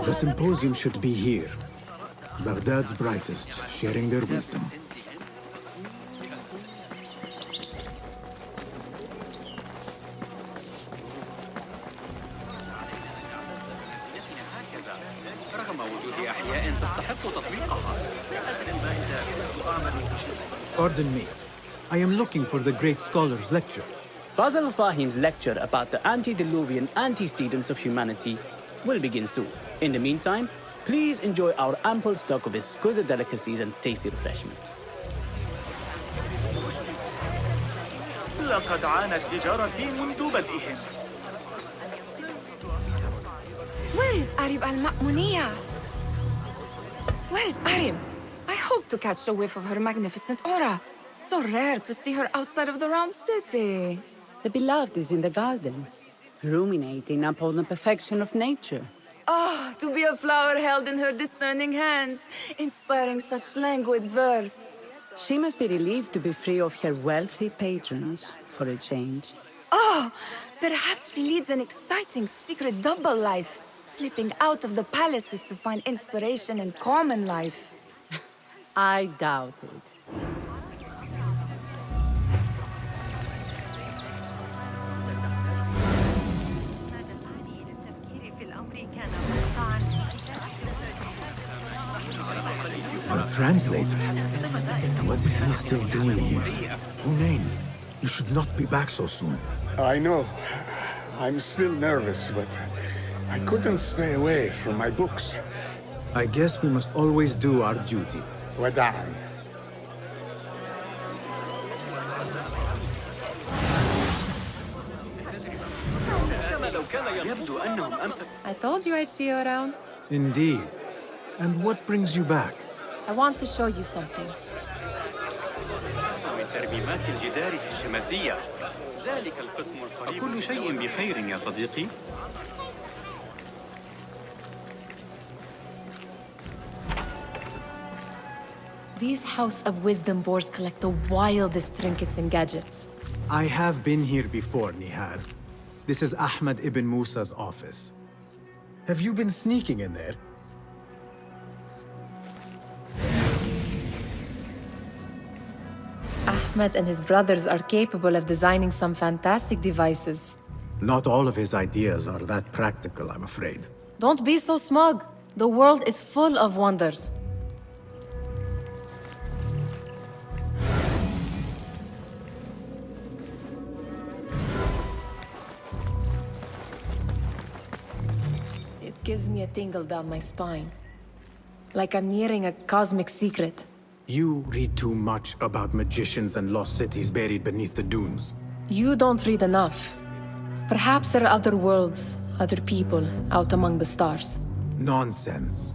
The symposium should be here. Baghdad's brightest, sharing their wisdom. Pardon me. I am looking for the great scholar's lecture. Basil Fahim's lecture about the antediluvian antecedents of humanity will begin soon. In the meantime, please enjoy our ample stock of exquisite delicacies and tasty refreshments. لقد عانت تجارتي منذ بدئهم. Where is Arib al-Ma'muniyya? Where is Arib? I hope to catch a whiff of her magnificent aura. So rare to see her outside of the round city. The beloved is in the garden, ruminating upon the perfection of nature. Ah, to be a flower held in her discerning hands, inspiring such languid verse. She must be relieved to be free of her wealthy patrons for a change. Oh, perhaps she leads an exciting secret double life, slipping out of the palaces to find inspiration in common life. I doubt it. A translator? What is he still doing here? Hunain, you should not be back so soon. I know. I'm still nervous, but I couldn't stay away from my books. I guess we must always do our duty. وداعاً. I told you I'd see you around. Indeed. And what brings you back? I want to show you something. كل شيء بخير يا صديقي. These House of Wisdom boars collect the wildest trinkets and gadgets. I have been here before, Nihal. This is Ahmad ibn Musa's office. Have you been sneaking in there? Ahmed and his brothers are capable of designing some fantastic devices. Not all of his ideas are that practical, I'm afraid. Don't be so smug. The world is full of wonders. It gives me a tingle down my spine. Like I'm nearing a cosmic secret. You read too much about magicians and lost cities buried beneath the dunes. You don't read enough. Perhaps there are other worlds, other people, out among the stars. Nonsense.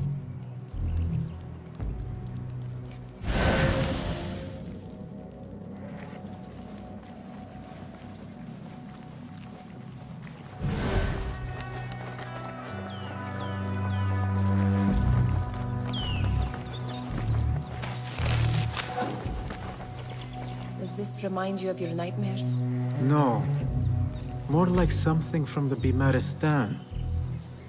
Does this remind you of your nightmares? No. More like something from the Bimaristan.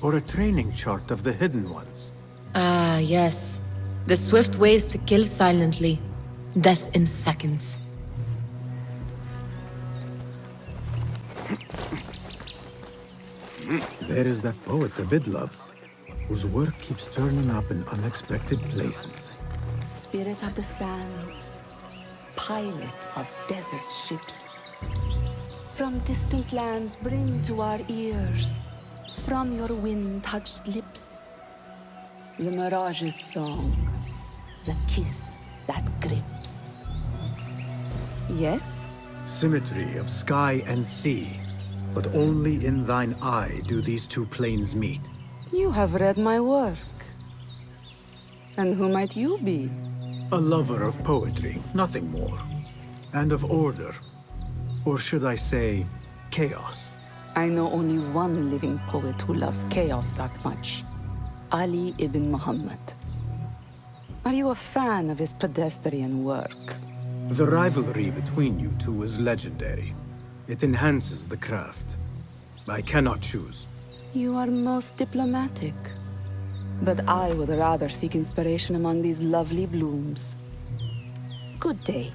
Or a training chart of the Hidden Ones. Ah, yes. The swift ways to kill silently. Death in seconds. There is that poet Abid loves, whose work keeps turning up in unexpected places. Spirit of the sands, pilot of desert ships. From distant lands bring to our ears, from your wind-touched lips, the Mirage's song, the kiss that grips. Yes? Symmetry of sky and sea, but only in thine eye do these two planes meet. You have read my work. And who might you be? A lover of poetry, nothing more. And of order. Or should I say, chaos. I know only one living poet who loves chaos that much. Ali ibn Muhammad. Are you a fan of his pedestrian work? The rivalry between you two is legendary. It enhances the craft. I cannot choose. You are most diplomatic. But I would rather seek inspiration among these lovely blooms. Good day.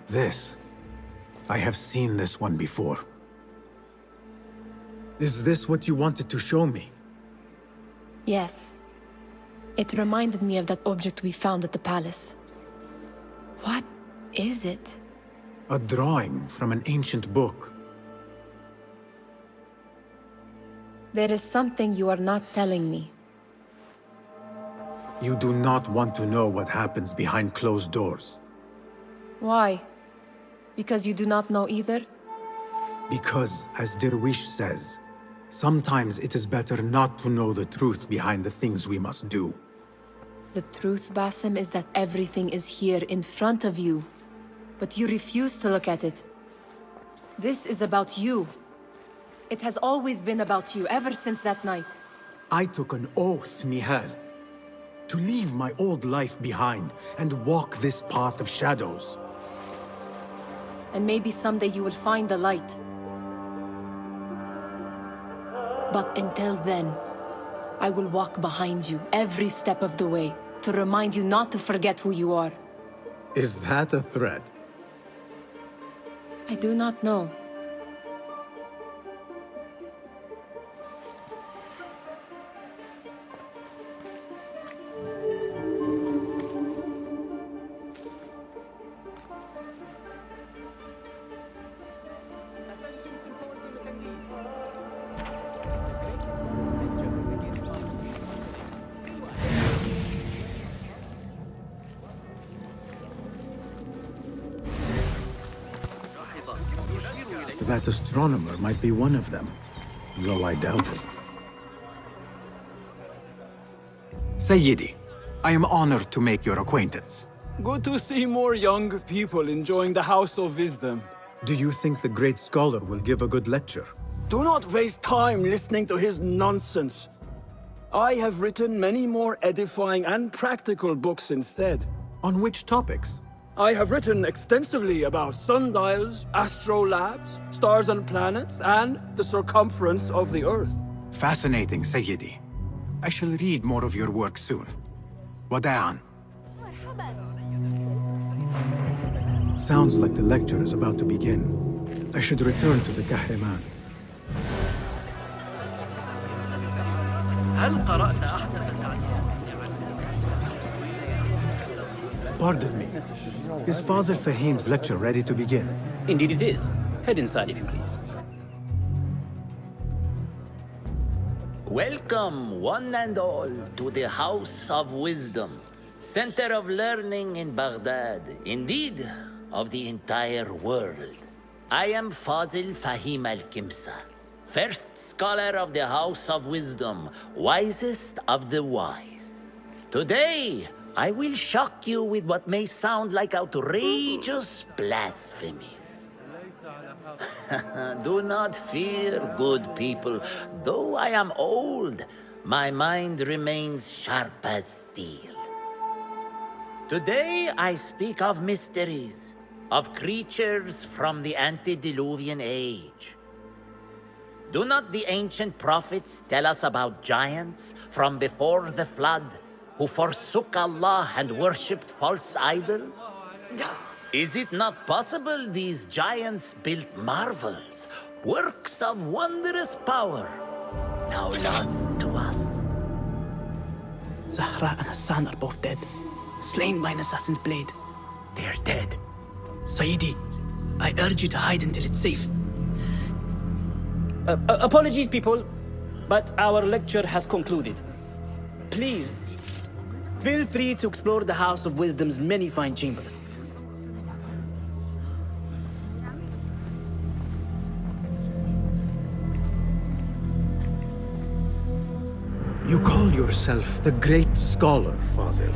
This. I have seen this one before. Is this what you wanted to show me? Yes. It reminded me of that object we found at the palace. What is it? A drawing from an ancient book. There is something you are not telling me. You do not want to know what happens behind closed doors. Why? Because you do not know either? Because, as Derwish says, sometimes it is better not to know the truth behind the things we must do. The truth, Basim, is that everything is here in front of you. But you refuse to look at it. This is about you. It has always been about you, ever since that night. I took an oath, Nihal, to leave my old life behind and walk this path of shadows. And maybe someday you will find the light. But until then, I will walk behind you every step of the way to remind you not to forget who you are. Is that a threat? I do not know. That astronomer might be one of them, though I doubt it. Sayyidi, I am honored to make your acquaintance. Good to see more young people enjoying the House of Wisdom. Do you think the great scholar will give a good lecture? Do not waste time listening to his nonsense. I have written many more edifying and practical books instead. On which topics? I have written extensively about sundials, astrolabes, stars and planets, and the circumference of the Earth. Fascinating, Sayyidi. I shall read more of your work soon. Wada'an. Sounds like the lecture is about to begin. I should return to the Kahraman. Pardon me. Is Fazil Fahim's lecture ready to begin? Indeed it is. Head inside if you please. Welcome, one and all, to the House of Wisdom, center of learning in Baghdad, indeed, of the entire world. I am Fazil Fahim al-Kimsa, first scholar of the House of Wisdom, wisest of the wise. Today, I will shock you with what may sound like outrageous blasphemies. Do not fear, good people. Though I am old, my mind remains sharp as steel. Today I speak of mysteries, of creatures from the antediluvian age. Do not the ancient prophets tell us about giants from before the flood, who forsook Allah and worshipped false idols? Is it not possible these giants built marvels, works of wondrous power, now lost to us? Zahra and Hassan are both dead, slain by an assassin's blade. They're dead. Sayyidi, I urge you to hide until it's safe. Apologies, people, but our lecture has concluded. Please, feel free to explore the House of Wisdom's many fine chambers. You call yourself the great scholar, Fazil.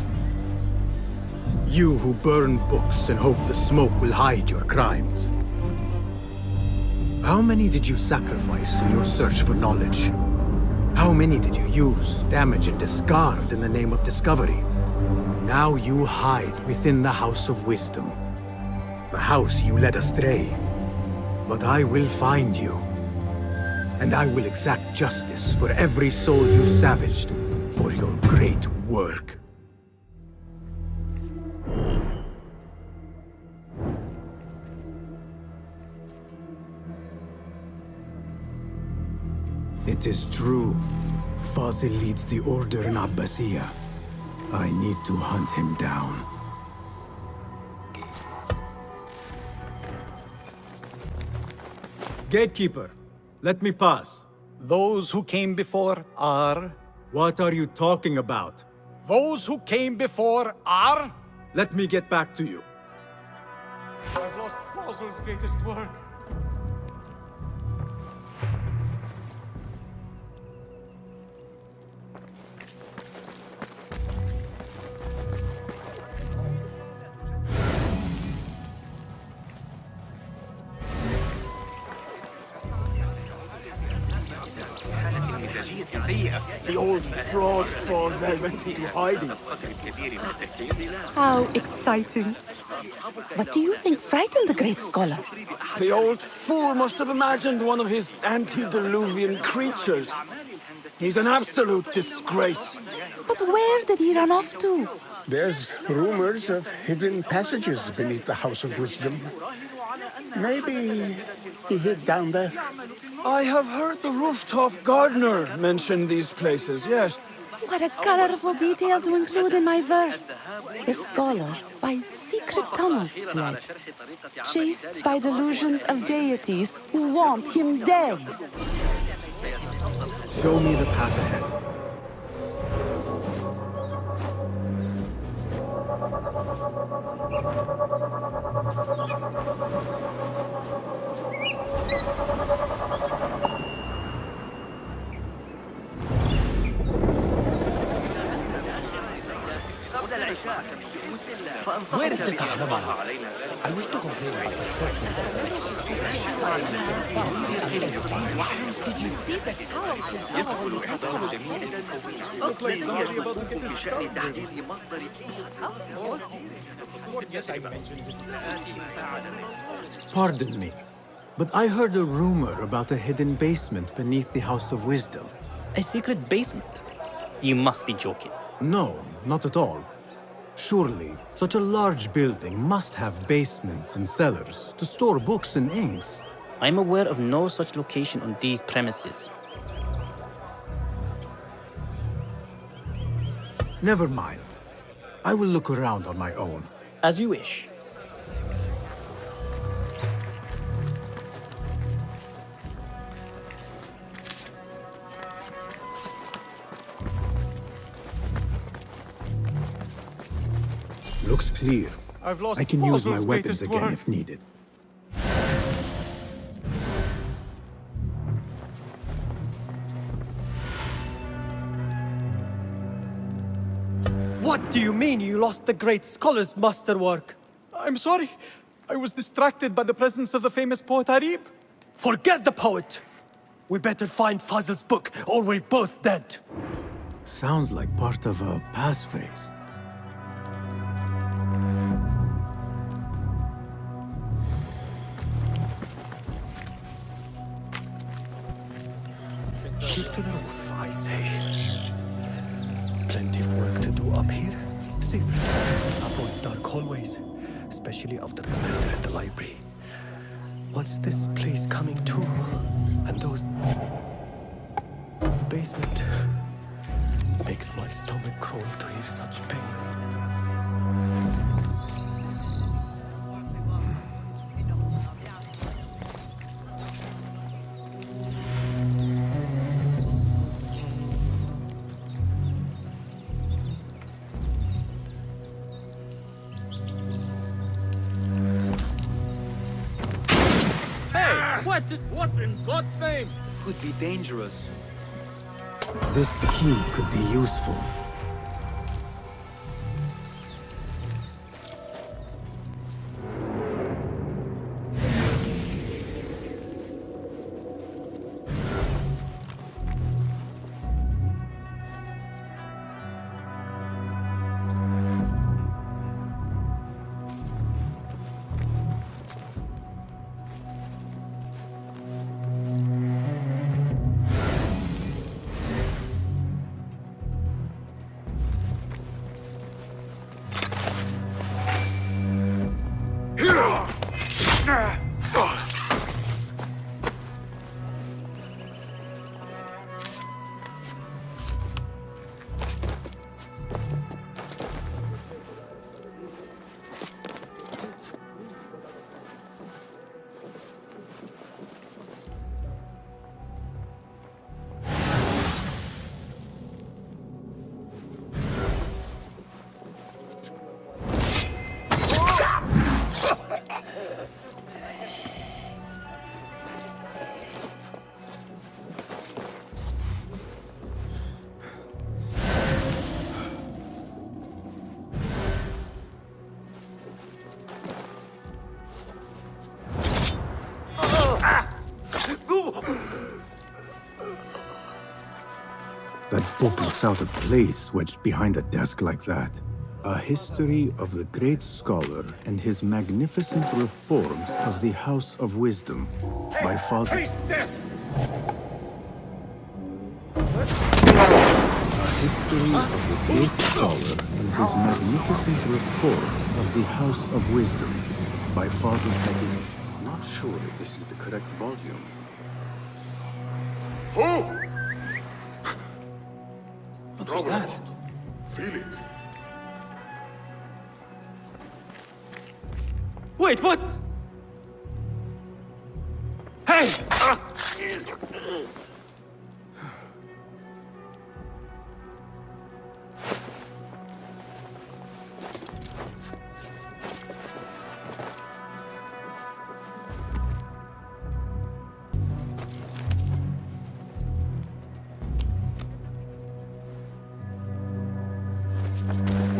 You who burn books and hope the smoke will hide your crimes. How many did you sacrifice in your search for knowledge? How many did you use, damage, and discard in the name of discovery? Now you hide within the House of Wisdom. The house you led astray. But I will find you. And I will exact justice for every soul you savaged for your great work. It is true. Fazil leads the Order in Abbasiyah. I need to hunt him down. Gatekeeper, let me pass. Those who came before are... What are you talking about? Those who came before are... Let me get back to you. I've lost Fazil's greatest work. The old fraud Fazil went into hiding. How exciting. What do you think frightened the great scholar? The old fool must have imagined one of his antediluvian creatures. He's an absolute disgrace. But where did he run off to? There's rumors of hidden passages beneath the House of Wisdom. Maybe he hid down there. I have heard the rooftop gardener mention these places, yes. What a colorful detail to include in my verse. The scholar by secret tunnels fled, chased by delusions of deities who want him dead. Show me the path ahead. Where is the Kahraman? I wish to complain about the shortness of Did you see the Pardon me, but I heard a rumor about a hidden basement beneath the House of Wisdom. A secret basement? You must be joking. No, not at all. Surely, such a large building must have basements and cellars to store books and inks. I'm aware of no such location on these premises. Never mind. I will look around on my own. As you wish. Looks clear. I've lost I can use my Fazil's weapons greatest again work. if needed. What do you mean you lost the great scholar's masterwork? I'm sorry. I was distracted by the presence of the famous poet Arib. Forget the poet! We better find Fazil's book, or we're both dead. Sounds like part of a passphrase. Keep to the roof, I say. Plenty of work to do up here. Safe return. Avoid dark hallways, especially after the murder at the library. What's this place coming to? And those... basement. Makes my stomach crawl to hear such pain. What in God's name? Could be dangerous. This key could be useful. That book looks out of place, wedged behind a desk like that. A history of the great scholar and his magnificent reforms of the House of Wisdom by Father... A history of the great scholar and his magnificent reforms of the House of Wisdom by Father Fahim. Not sure if this is the correct volume. Who? What was that? Feel it. Wait, what? Hey!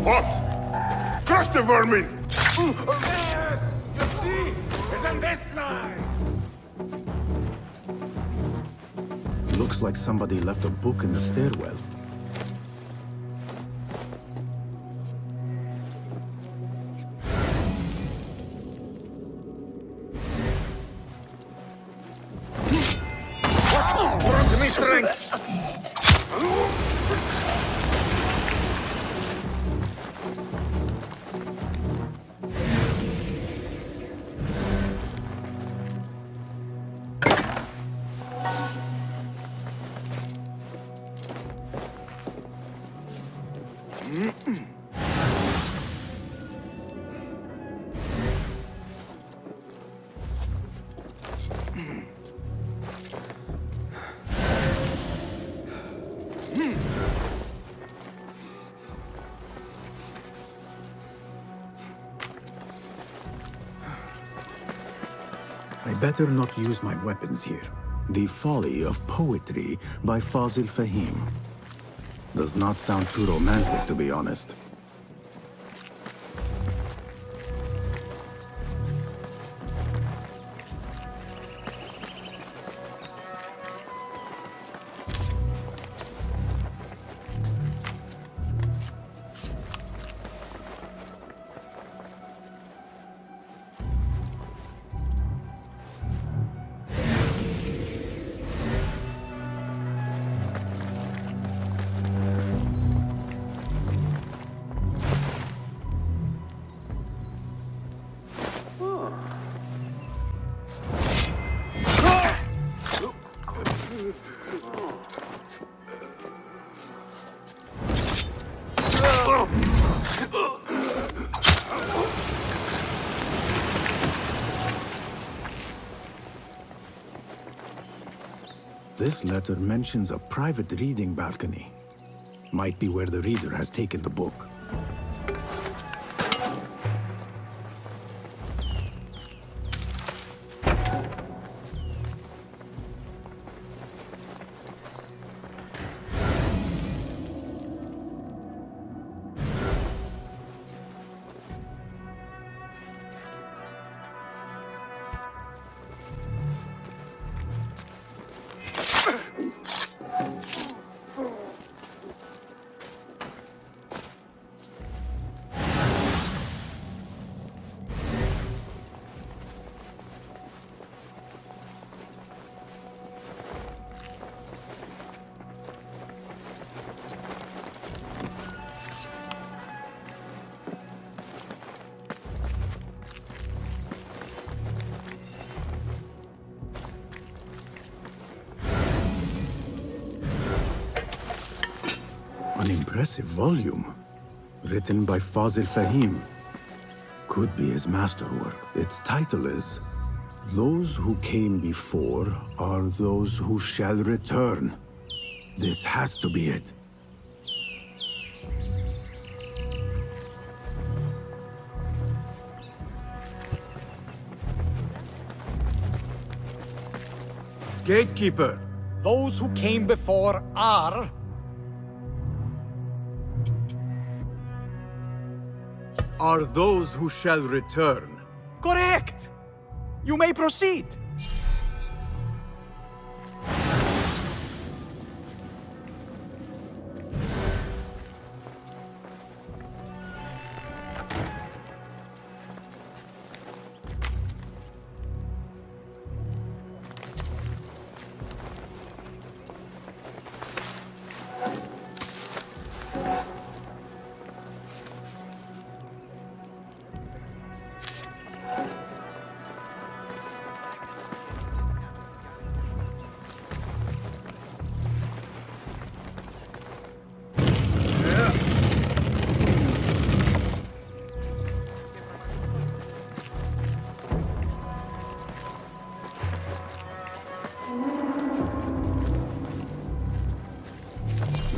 What? Crush the vermin! Yes! You see? Isn't this nice? Looks like somebody left a book in the stairwell. Give me strength! I better not use my weapons here. The Folly of Poetry by Fazil Fahim. Does not sound too romantic, to be honest. This letter mentions a private reading balcony. Might be where the reader has taken the book. impressive volume. Written by Fazil Fahim. Could be his masterwork. Its title is Those Who Came Before Are Those Who Shall Return. This has to be it. Gatekeeper, those who came before are... Are those who shall return. Correct! You may proceed.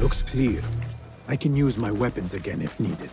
Looks clear. I can use my weapons again if needed.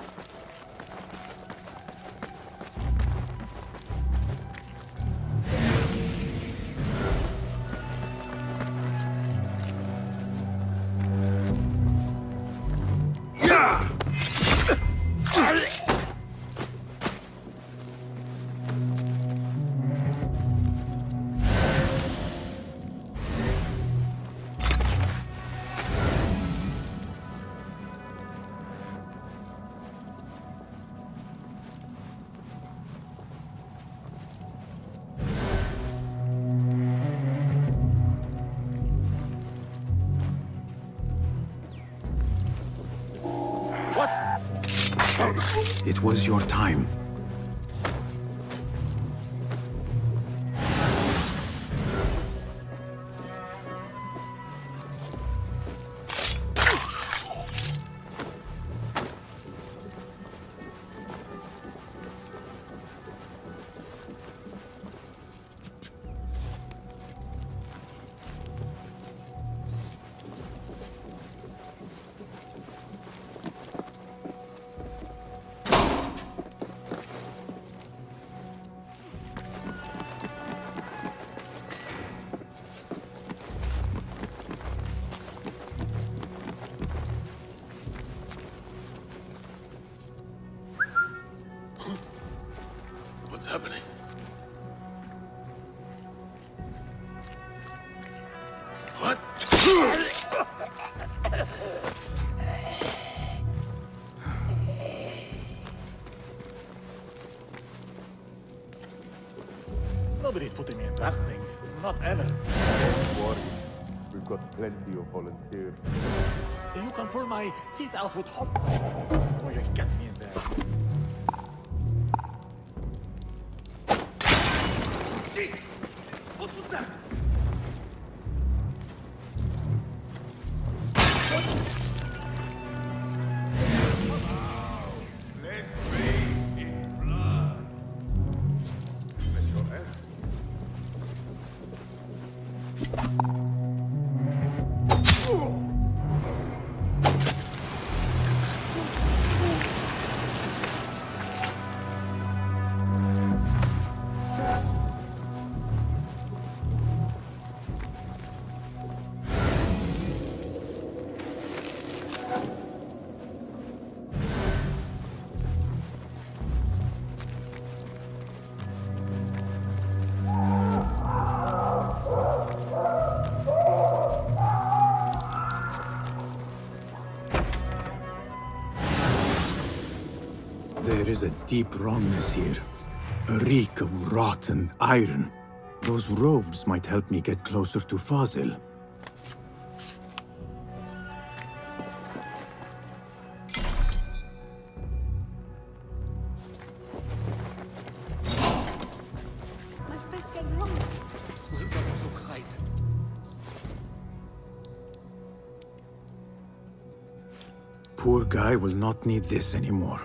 It was your time. What's happening? What? Nobody's putting me in that thing. Not ever. Don't worry. We've got plenty of volunteers. You can pull my teeth out with hot... Oh, you get me in there. What was that? Let's bathe in blood. Bless your head. There is a deep wrongness here. A reek of rotten iron. Those robes might help me get closer to Fazil. This will doesn't look right. poor guy will not need this anymore.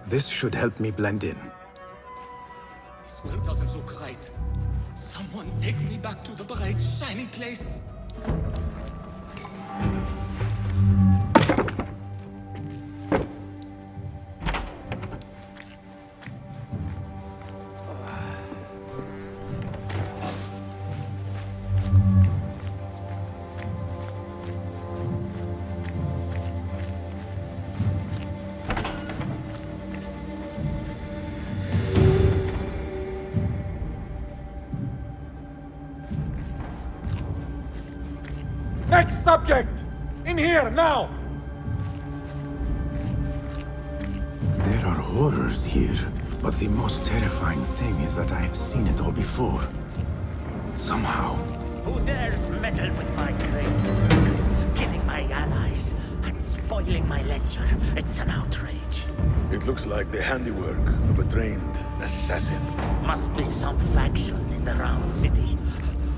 This should help me blend in. This world doesn't look right. Someone take me back to the bright, shiny place. Next subject! In here, now! There are horrors here, but the most terrifying thing is that I have seen it all before. Somehow. Who dares meddle with my great work? Killing my allies and spoiling my lecture. It's an outrage. It looks like the handiwork of a trained assassin. Must be some faction in the Round City.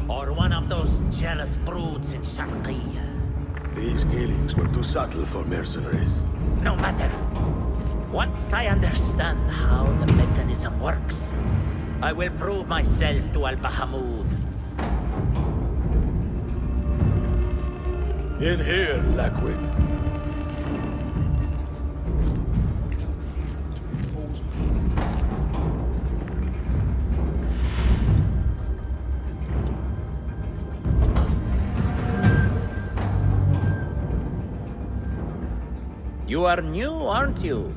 Or one of those jealous broods in Sharqiyya. These killings were too subtle for mercenaries. No matter. Once I understand how the mechanism works, I will prove myself to Al-Bahamud. In here, Lackwit. You are new, aren't you?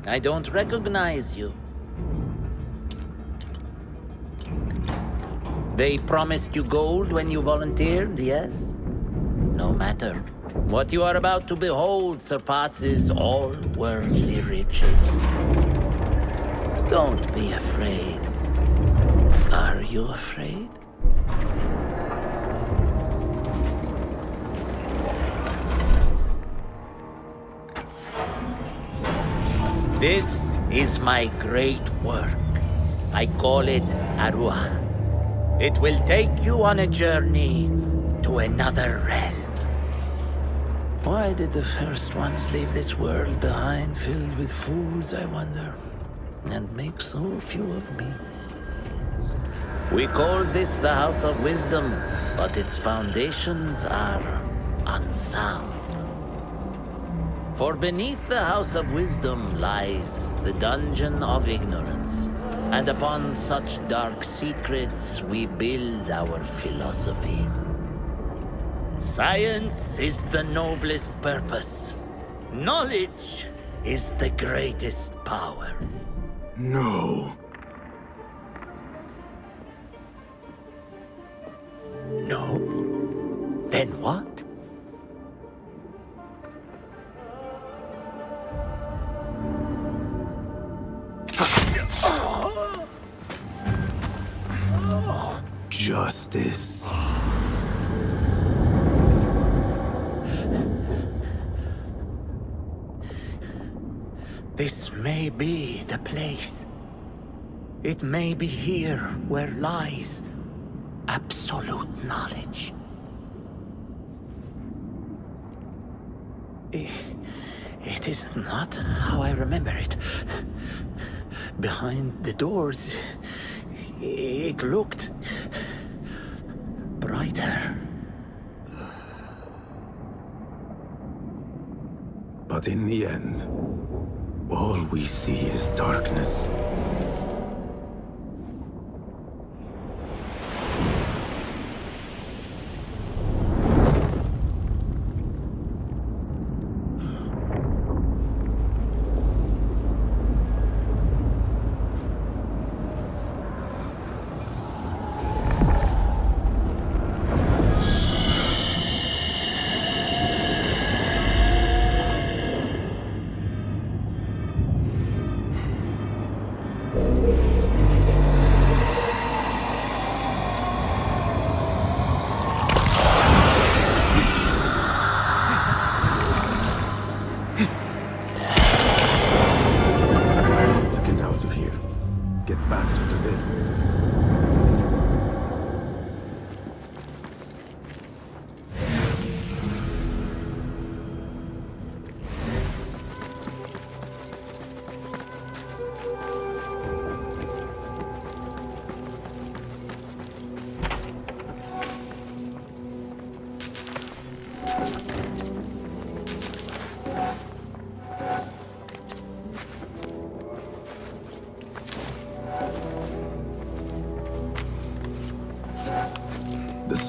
I don't recognize you. They promised you gold when you volunteered, yes? No matter. What you are about to behold surpasses all worldly riches. Don't be afraid. Are you afraid? This is my great work. I call it Arwah. It will take you on a journey to another realm. Why did the first ones leave this world behind filled with fools, I wonder, and make so few of me? We called this the House of Wisdom, but its foundations are unsound. For beneath the House of Wisdom lies the Dungeon of Ignorance, and upon such dark secrets we build our philosophies. Science is the noblest purpose. Knowledge is the greatest power. No. No? Then what? Justice. This may be the place. It may be here where lies absolute knowledge. It is not how I remember it. Behind the doors, it looked brighter. But in the end, all we see is darkness.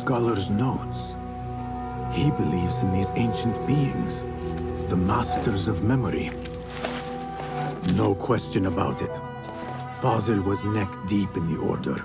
scholar's notes. He believes in these ancient beings, the masters of memory. No question about it. Fazil was neck-deep in the Order.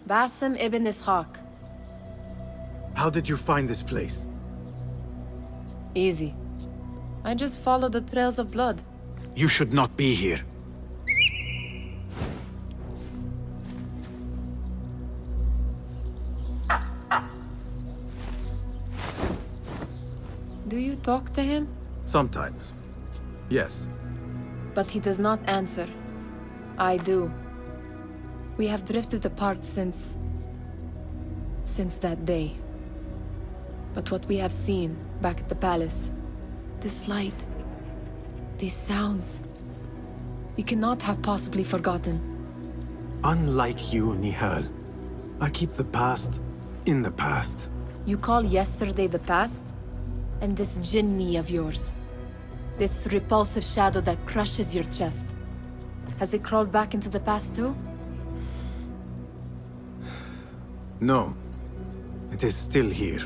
Basim Ibn Ishaq. How did you find this place? Easy. I just followed the trails of blood. You should not be here. Do you talk to him? Sometimes. Yes. But he does not answer. I do. We have drifted apart since that day. But what we have seen back at the palace, this light, these sounds, we cannot have possibly forgotten. Unlike you, Nihal, I keep the past in the past. You call yesterday the past? And this jinni of yours, this repulsive shadow that crushes your chest, has it crawled back into the past too? No. It is still here.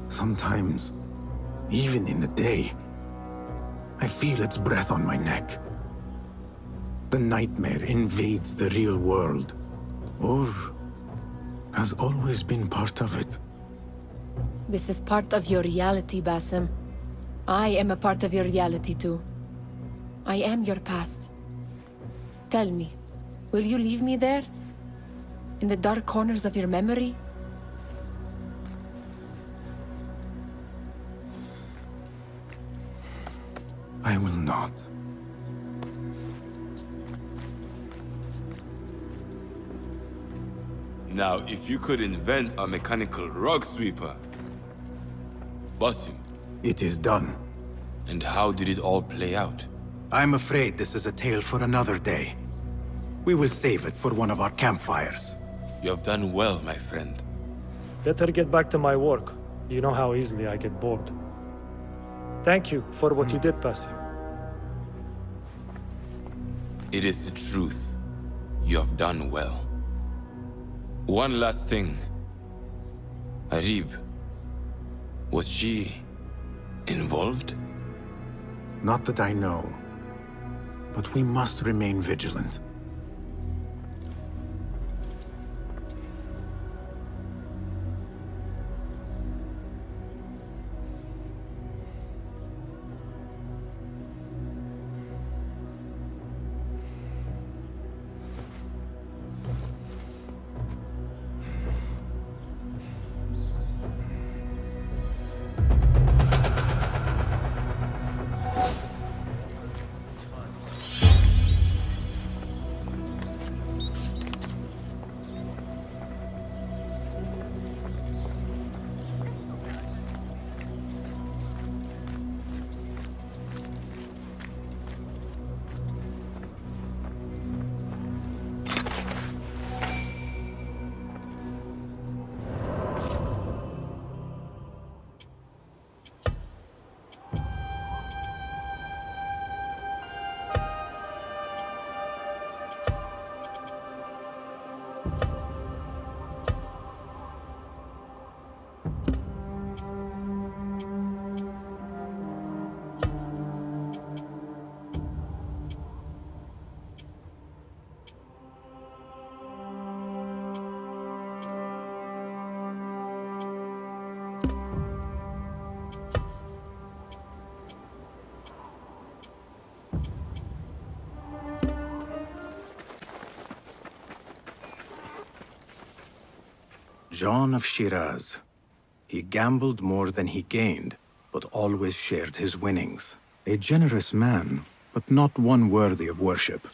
Sometimes, even in the day, I feel its breath on my neck. The nightmare invades the real world, or has always been part of it. This is part of your reality, Basim. I am a part of your reality too. I am your past. Tell me, will you leave me there? In the dark corners of your memory? I will not. Now, if you could invent a mechanical rug sweeper... Basim. It is done. And how did it all play out? I'm afraid this is a tale for another day. We will save it for one of our campfires. You have done well, my friend. Better get back to my work. You know how easily I get bored. Thank you for what you did, Basim. It is the truth. You have done well. One last thing. Arib, was she involved? Not that I know. But we must remain vigilant. John of Shiraz. He gambled more than he gained, but always shared his winnings. A generous man, but not one worthy of worship.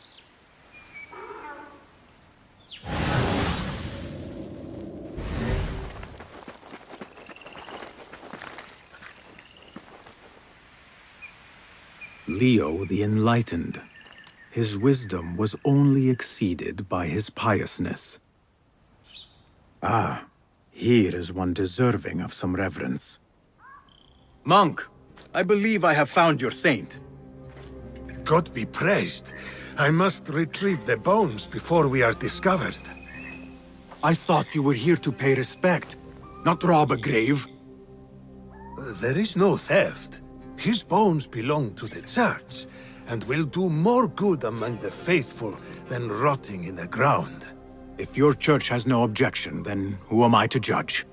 Leo the Enlightened. His wisdom was only exceeded by his piousness. Ah, here is one deserving of some reverence. Monk, I believe I have found your saint. God be praised. I must retrieve the bones before we are discovered. I thought you were here to pay respect, not rob a grave. There is no theft. His bones belong to the church, and will do more good among the faithful than rotting in the ground. If your church has no objection, then who am I to judge?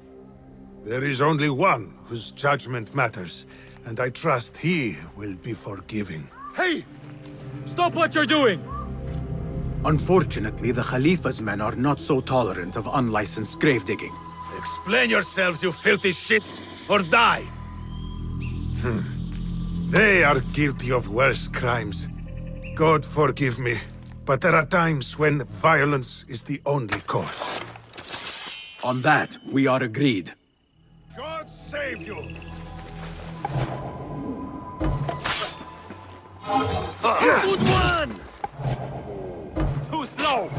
There is only one whose judgment matters, and I trust he will be forgiving. Hey! Stop what you're doing! Unfortunately, the Khalifa's men are not so tolerant of unlicensed grave-digging. Explain yourselves, you filthy shits, or die! They are guilty of worse crimes. God forgive me, but there are times when violence is the only course. On that, we are agreed. God save you! Good one! Too slow!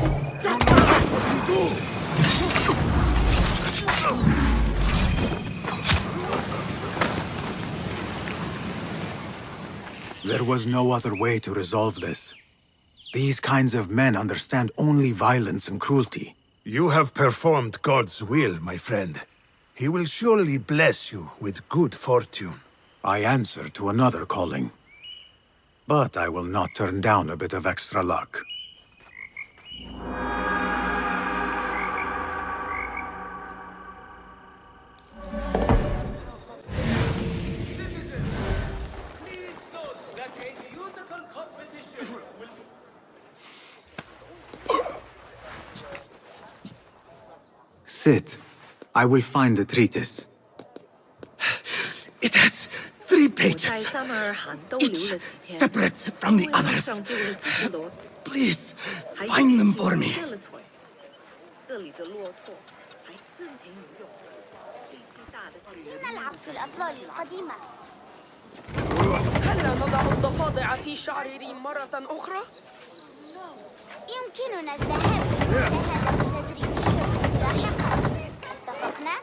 There was no other way to resolve this. These kinds of men understand only violence and cruelty. You have performed God's will, my friend. He will surely bless you with good fortune. I answer to another calling. But I will not turn down a bit of extra luck. Sit. I will find the treatise. It has 3 pages, each separate from the others. Please, find them for me. هل نضع الضفادع في شعري مرة أخرى؟ يمكننا الذهاب لمشاهدة تدريب الشرطة لاحقا. اتفقنا؟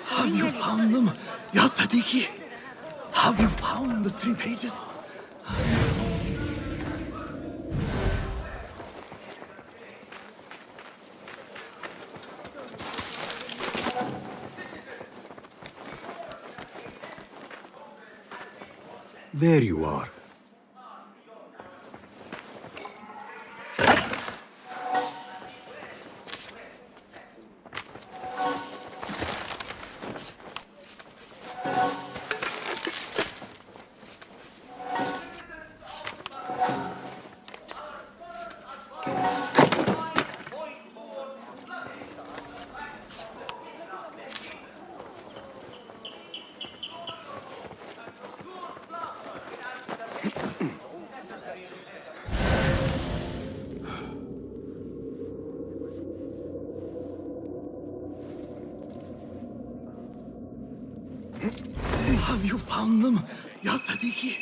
Have you found them, Ya Sadiqi? Have you found the 3 pages? There you are. Have you found them, Ya Sadiqi?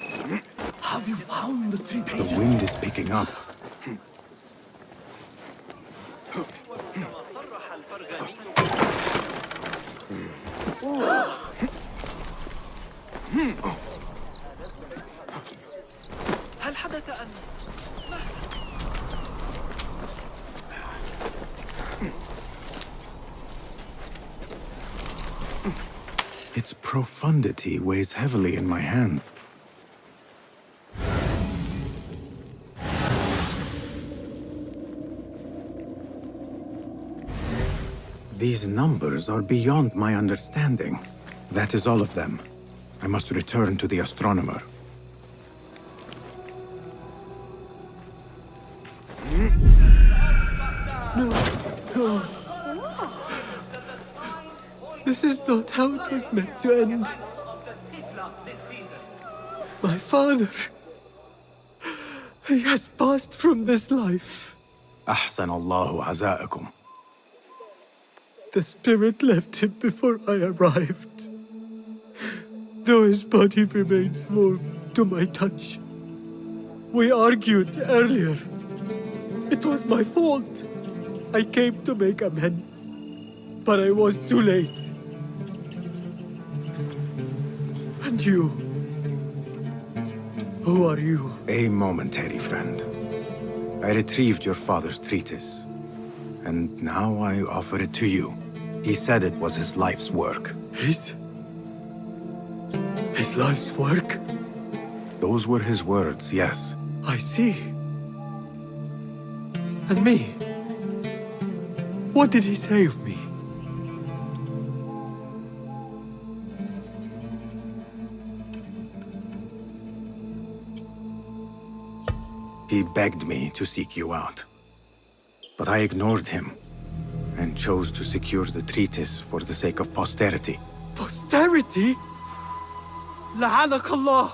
Have you found the 3 pages? The wind is picking up. هل حدث أن Its profundity weighs heavily in my hands. These numbers are beyond my understanding. That is all of them. I must return to the astronomer. This is not how it was meant to end. My father, he has passed from this life. أحسن الله عزاءكم. The spirit left him before I arrived. Though his body remains warm to my touch. We argued earlier. It was my fault. I came to make amends, but I was too late. And you? Who are you? A momentary friend. I retrieved your father's treatise, and now I offer it to you. He said it was his life's work. His life's work? Those were his words, yes. I see. And me? What did he say of me? He begged me to seek you out. But I ignored him, and chose to secure the treatise for the sake of posterity. Posterity? La'anakallah!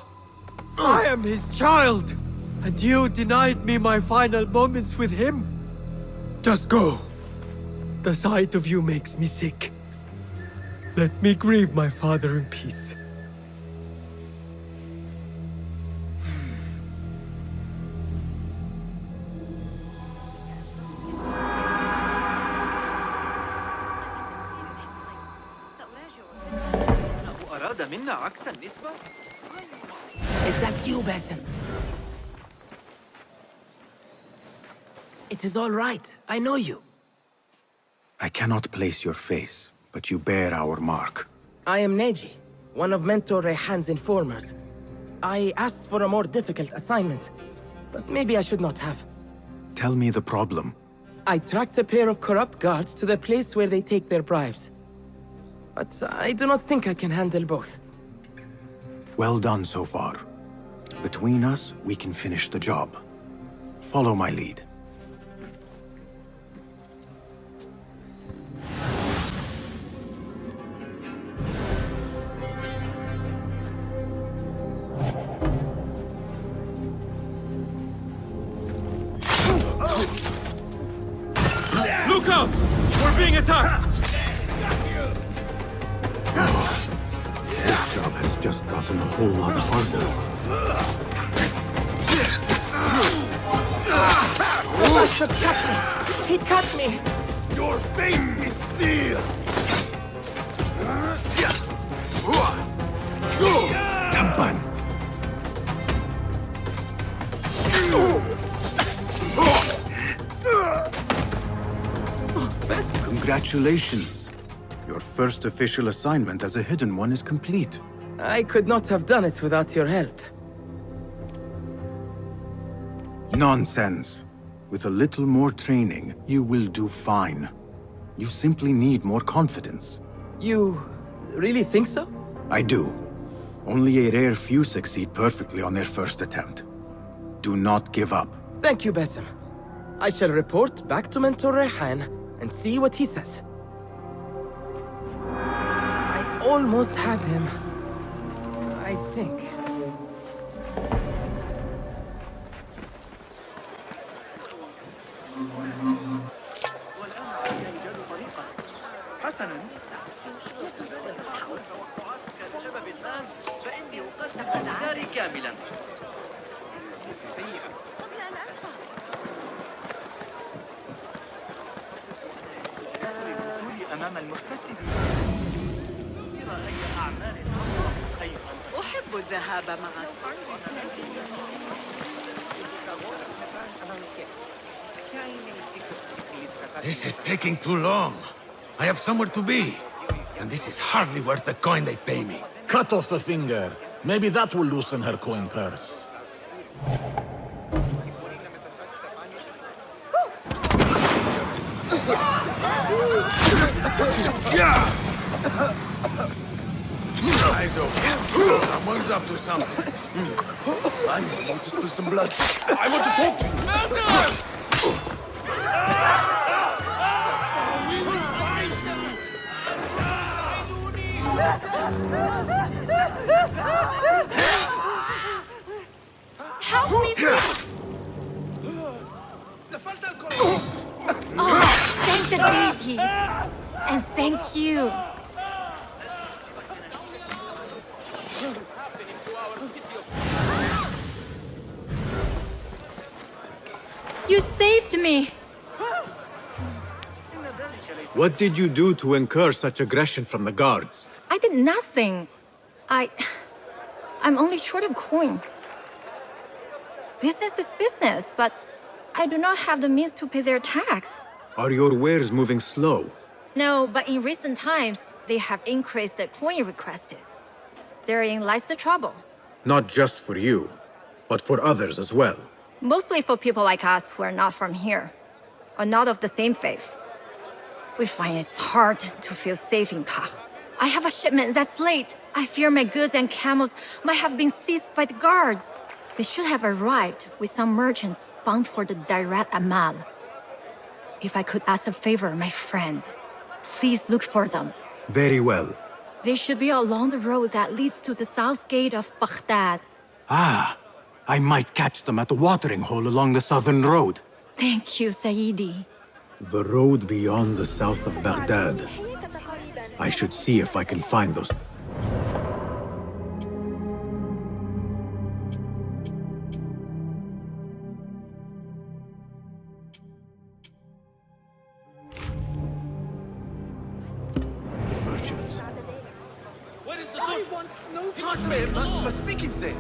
I am his child! And you denied me my final moments with him? Just go. The sight of you makes me sick. Let me grieve my father in peace. Is that you, Basim? It is all right. I know you. I cannot place your face, but you bear our mark. I am Neji, one of Mentor Rayhan's informers. I asked for a more difficult assignment, but maybe I should not have. Tell me the problem. I tracked a pair of corrupt guards to the place where they take their bribes. But I do not think I can handle both. Well done so far. Between us, we can finish the job. Follow my lead. Look out! We're being attacked! This job has just gotten a whole lot harder. The bastard cut me! He cut me! Your fate is sealed! Tampan! Congratulations! Your first official assignment as a hidden one is complete. I could not have done it without your help. Nonsense. With a little more training, you will do fine. You simply need more confidence. You really think so? I do. Only a rare few succeed perfectly on their first attempt. Do not give up. Thank you, Basim. I shall report back to Mentor Rayhan and see what he says. I almost had him. I think. حسناً. فإني أقدم داري كاملاً. أمام المحتسب. أي أعمال أحب الذهاب معك. This is taking too long. I have somewhere to be. And this is hardly worth the coin they pay me. Cut off a finger. Maybe that will loosen her coin purse. Eyes open. Someone's up to something. I want to spill some blood. I want to talk to you. Help me, please! Oh, thank the deities! And thank you! You saved me! What did you do to incur such aggression from the guards? I did nothing. I'm only short of coin. Business is business, but I do not have the means to pay their tax. Are your wares moving slow? No, but in recent times, they have increased the coin requested. Therein lies the trouble. Not just for you, but for others as well. Mostly for people like us who are not from here, or not of the same faith. We find it's hard to feel safe in Kah. I have a shipment that's late. I fear my goods and camels might have been seized by the guards. They should have arrived with some merchants bound for the Direct Amal. If I could ask a favor, my friend, please look for them. Very well. They should be along the road that leads to the south gate of Baghdad. Ah, I might catch them at the watering hole along the southern road. Thank you, Sayyidi. The road beyond the south of Baghdad. I should see if I can find those. Merchants. Where is the ship? I want no part of it. Must speak him say.